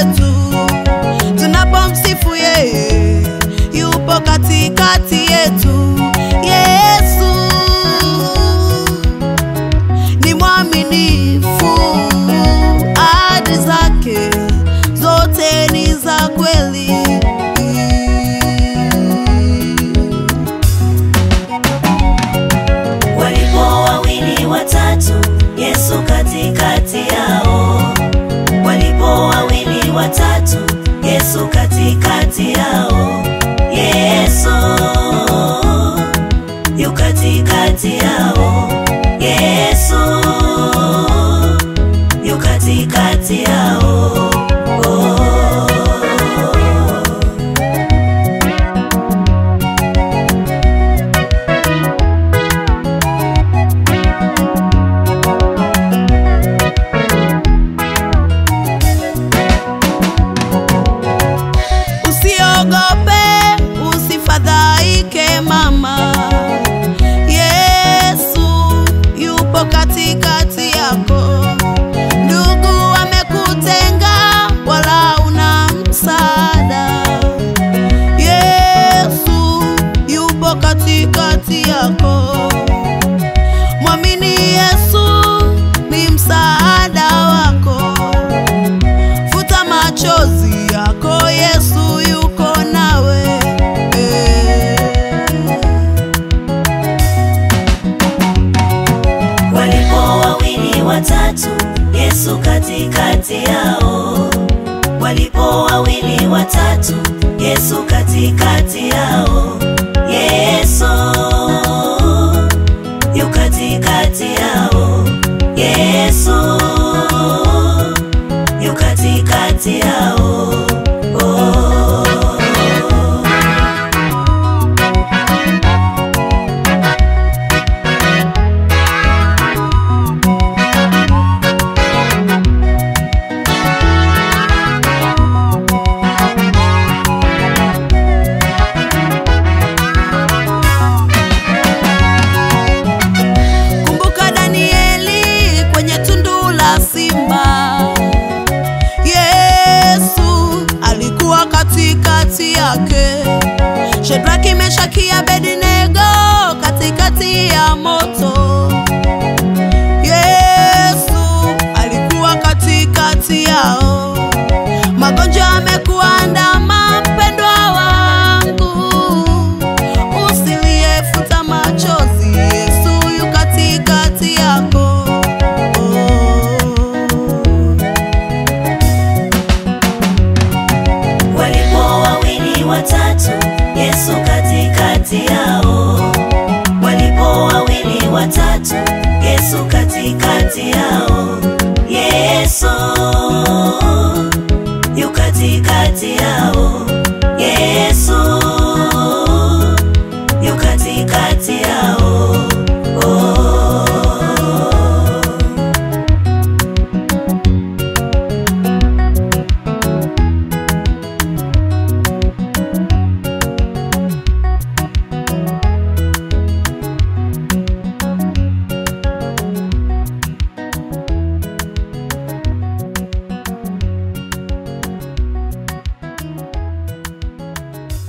yetu. Tunapomsifu yeye, yupo katikati yetu. Yesu ni mwaminifu, ahadi zake zote ni za kweli. Walipo wawili watatu, Yesu katikati yao. Walipo wawili watatu, Yesu katikati yao. Yesu yu katikati yao. Yesu yu katikati yao. Usiogope, usifadhaike mama. Yesu yupo katikati yako. Ndugu amekutenga, wala una msaada. Yesu yupo katikati yako. Mwamini Yesu, ni msaada wako. Futa machozi yako, Yesu yuko nawe. Walipo wawili watatu, Yesu katikati yao. Walipo wawili watatu, Yesu katikati yao. Yesu yu katikati yao. Yesu yu katikati yao. Kumbuka Danieli kwenye tundu la simba. Yesu alikuwa katikati yake. Shadraki, Meshaki, Abednego katikati ya moto. Yesu alikuwa katikati yao.